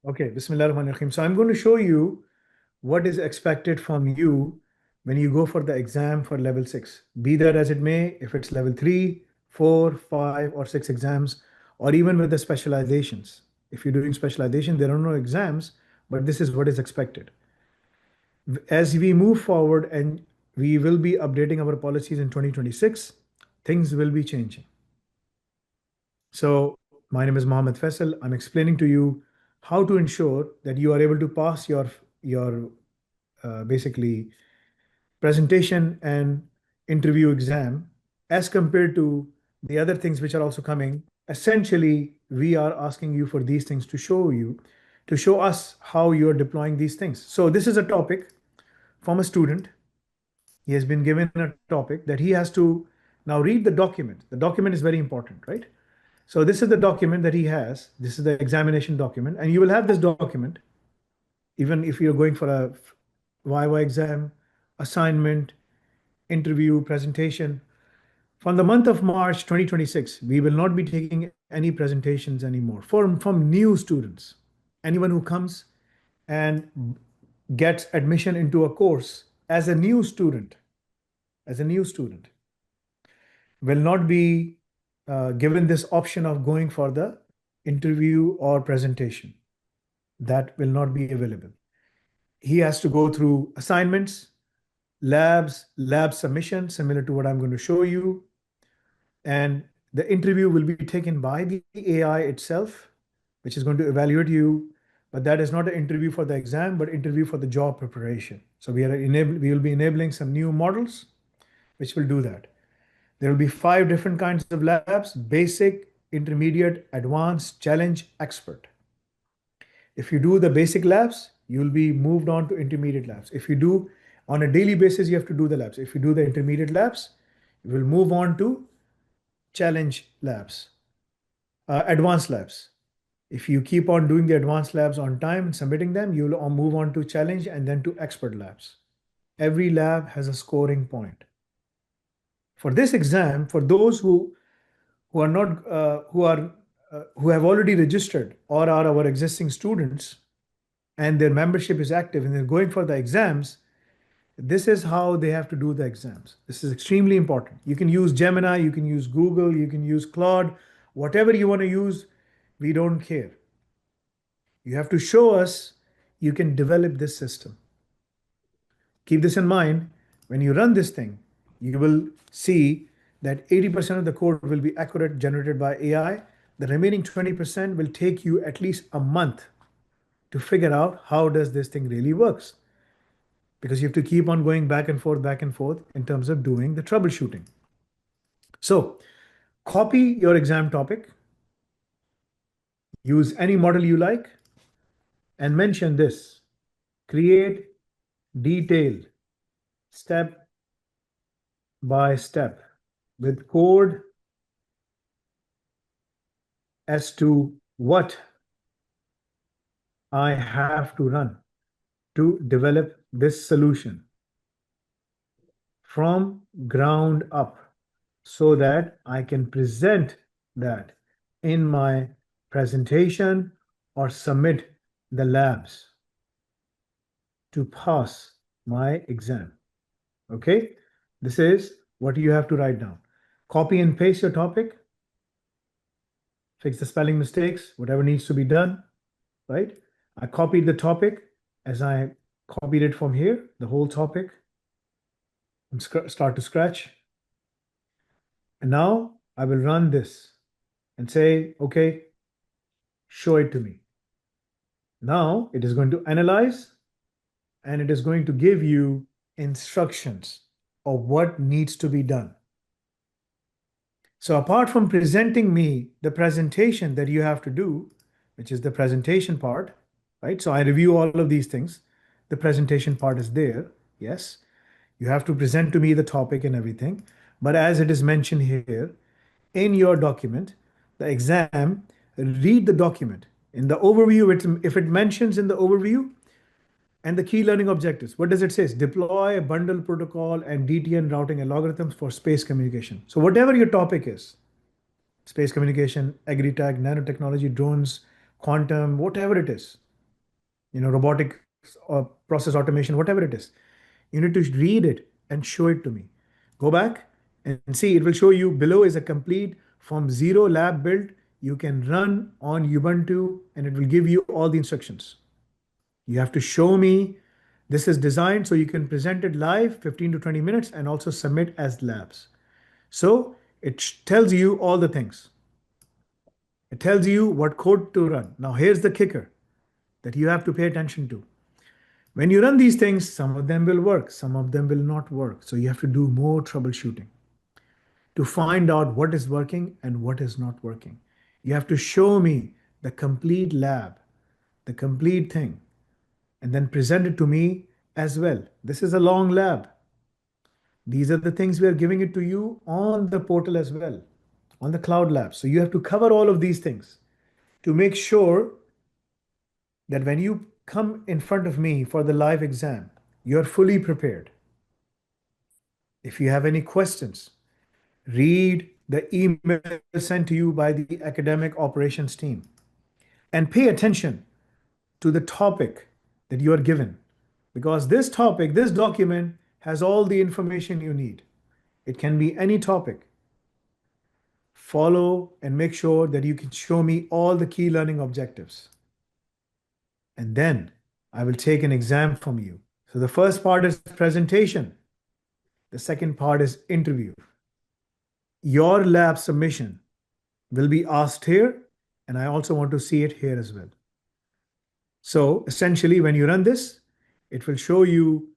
Okay, Bismillahirrahmanirrahim. So I'm going to show you what is expected from you when you go for the exam for level 6. Be that as it may, if it's level 3, 4, 5, or 6 exams, or even with the specializations. If you're doing specialization, there are no exams, but this is what is expected. As we move forward and we will be updating our policies in 2026, things will be changing. So my name is 𝐒𝐿𝐻𝑃. I'm explaining to you how to ensure that you are able to pass your basically presentation and interview exam as compared to the other things which are also coming. Essentially, we are asking you for these things to show us how you're deploying these things. So this is a topic from a student. He has been given a topic that he has to now read the document. The document is very important, right? So this is the document that he has. This is the examination document, and you will have this document even if you're going for a 𝐤𝐤 exam, assignment, interview, presentation. From the month of March 2026, we will not be taking any presentations anymore from new students. Anyone who comes and gets admission into a course as a new student, will not be given this option of going for the interview or presentation. That will not be available. He has to go through assignments, lab submission, similar to what I'm going to show you. And the interview will be taken by the AI itself, which is going to evaluate you. But that is not an interview for the exam, but interview for the job preparation. So we will be enabling some new models which will do that. There will be 5 different kinds of labs: basic, intermediate, advanced, challenge, expert. If you do the basic labs, you will be moved on to intermediate labs. If you do on a daily basis, you have to do the labs. If you do the intermediate labs, you will move on to challenge labs, advanced labs. If you keep on doing the advanced labs on time and submitting them, you will move on to challenge and then to expert labs. Every lab has a scoring point. For this exam, for those who are not who have already registered or are our existing students and their membership is active and they're going for the exams, this is how they have to do the exams. This is extremely important. You can use Gemini, you can use Google, you can use Claude, whatever you want to use, we don't care. You have to show us you can develop this system. Keep this in mind. When you run this thing, you will see that 80% of the code will be accurate, generated by AI. The remaining 20% will take you at least a month to figure out how does this thing really works. Because you have to keep on going back and forth in terms of doing the troubleshooting. So copy your exam topic, use any model you like, and mention this: create detailed step by step with code as to what I have to run to develop this solution from ground up so that I can present that in my presentation or submit the labs to pass my exam. Okay, this is what you have to write down. Copy and paste your topic, fix the spelling mistakes, whatever needs to be done, right? I copied the topic as I copied it from here, the whole topic, and start to scratch. And now I will run this and say, okay, show it to me. Now it is going to analyze and it is going to give you instructions of what needs to be done. So apart from presenting me the presentation that you have to do, which is the presentation part, right? So I review all of these things. The presentation part is there. Yes, you have to present to me the topic and everything. But as it is mentioned here in your document, the exam, read the document. In the overview, if it mentions in the overview, and the key learning objectives, what does it say? Deploy a bundle protocol and DTN routing algorithms for space communication. So whatever your topic is, space communication, agri-tech, nanotechnology, drones, quantum, whatever it is, robotic or process automation, whatever it is. You need to read it and show it to me. Go back and see, it will show you below is a complete from zero lab build. You can run on Ubuntu and it will give you all the instructions. You have to show me this is designed so you can present it live 15 to 20 minutes and also submit as labs. So it tells you all the things. It tells you what code to run. Now here's the kicker that you have to pay attention to. When you run these things, some of them will work, some of them will not work. So you have to do more troubleshooting to find out what is working and what is not working. You have to show me the complete lab, the complete thing, and then present it to me as well. This is a long lab. These are the things we are giving it to you on the portal as well, on the cloud lab. So you have to cover all of these things to make sure that when you come in front of me for the live exam, you're fully prepared. If you have any questions, read the email sent to you by the academic operations team and pay attention to the topic that you are given, because this topic, this document has all the information you need. It can be any topic. Follow and make sure that you can show me all the key learning objectives. And then I will take an exam from you. So the first part is presentation. The second part is interview. Your lab submission will be asked here, and I also want to see it here as well. So essentially, when you run this, it will show you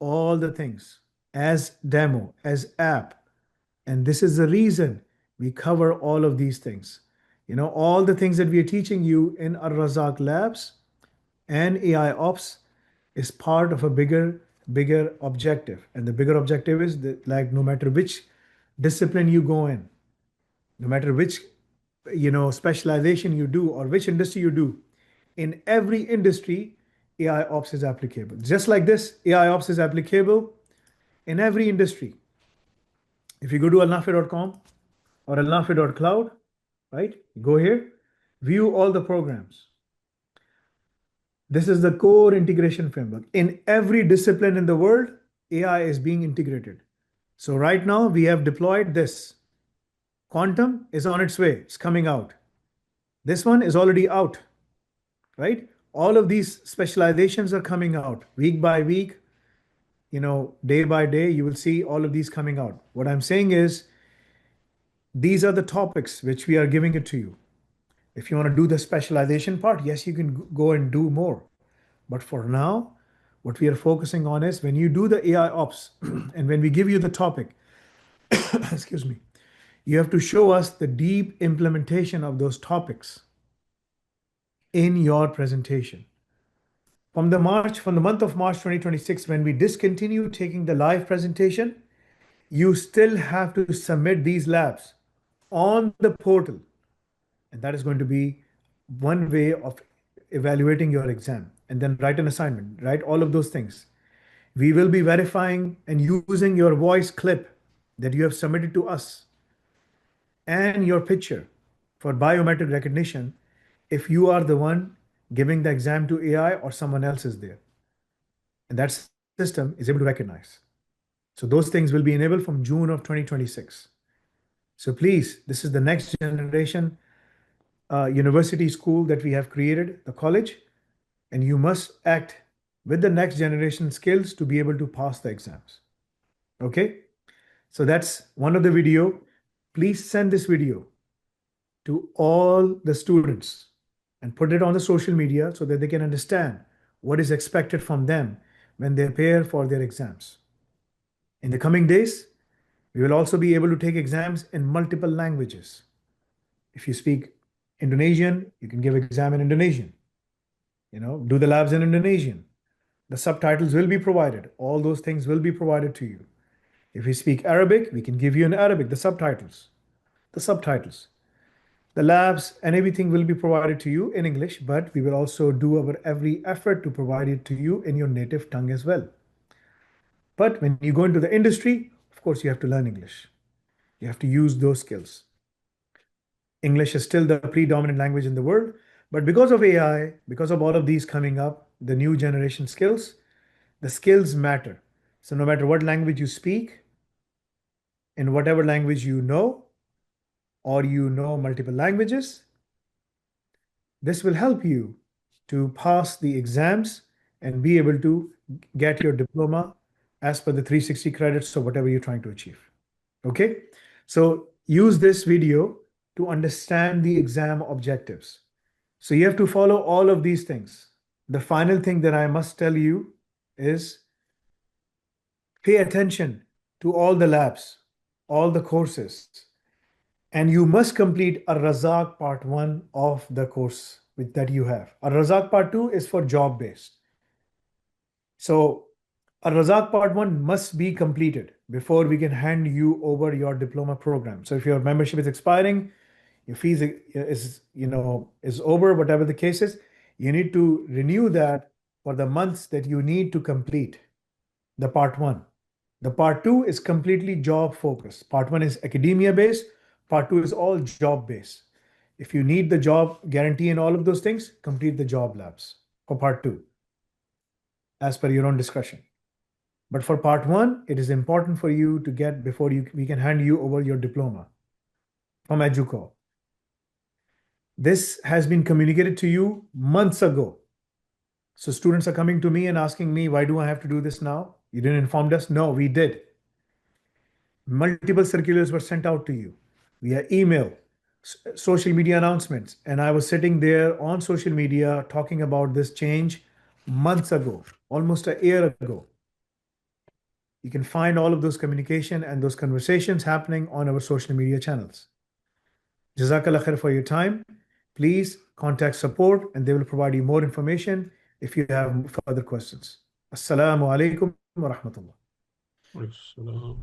all the things as demo, as app. And this is the reason we cover all of these things. All the things that we are teaching you in our Razzaq labs and AI Ops is part of a bigger objective. And the bigger objective is that, like, no matter which discipline you go in, no matter which specialization you do or which industry you do, in every industry, AI Ops is applicable. Just like this, AI Ops is applicable in every industry. If you go to 𝐿nafi.com or 𝐿nafi.cloud, right? Go here, view all the programs. This is the core integration framework. In every discipline in the world, AI is being integrated. So right now we have deployed this. Quantum is on its way. It's coming out. This one is already out, right? All of these specializations are coming out week by week, day by day. You will see all of these coming out. What I'm saying is these are the topics which we are giving it to you. If you want to do the specialization part, yes, you can go and do more. But for now, what we are focusing on is when you do the AI Ops and when we give you the topic, excuse me, you have to show us the deep implementation of those topics in your presentation. From the month of March 2026, when we discontinue taking the live presentation, you still have to submit these labs on the portal. And that is going to be one way of evaluating your exam. And then write an assignment, write all of those things. We will be verifying and using your voice clip that you have submitted to us and your picture for biometric recognition if you are the one giving the exam to AI or someone else is there. And that system is able to recognize. So those things will be enabled from June of 2026. So please, this is the next generation university school that we have created, the college, and you must act with the next generation skills to be able to pass the exams. Okay? So that's one of the video. Please send this video to all the students and put it on the social media so that they can understand what is expected from them when they prepare for their exams. In the coming days, we will also be able to take exams in multiple languages. If you speak Indonesian, you can give exam in Indonesian. Do the labs in Indonesian. The subtitles will be provided. All those things will be provided to you. If you speak Arabic, we can give you in Arabic, the subtitles. The labs and everything will be provided to you in English, but we will also do our every effort to provide it to you in your native tongue as well. But when you go into the industry, of course, you have to learn English. You have to use those skills. English is still the predominant language in the world, But because of AI, because of all of these coming up, the new generation skills, the skills matter. So no matter what language you speak, in whatever language you know, or you know multiple languages, this will help you to pass the exams and be able to get your diploma as per the 360 credits or whatever you're trying to achieve. Okay? So use this video to understand the exam objectives. So you have to follow all of these things. The final thing that I must tell you is pay attention to all the labs, all the courses, and you must complete a Razzaq part 1 of the course that you have. A Razzaq part 2 is for job based. So a Razzaq part 1 must be completed before we can hand you over your diploma program. So if your membership is expiring, your fees is over, whatever the case is, you need to renew that for the months that you need to complete the part 1. The part 2 is completely job focused. Part 1 is academia based. Part 2 is all job based. If you need the job guarantee and all of those things, complete the job labs for part 2 as per your own discretion. But for part 1, it is important for you to get before we can hand you over your diploma from EduQual. This has been communicated to you months ago. So students are coming to me and asking me, why do I have to do this now? You didn't inform us? No, we did. Multiple circulars were sent out to you via email, social media announcements. And I was sitting there on social media talking about this change months ago, almost a year ago. You can find all of those communication and those conversations happening on our social media channels. Jazakallah khair for your time. Please contact support and they will provide you more information if you have further questions. Assalamu alaikum wa rahmatullah. Waalaikumsalam.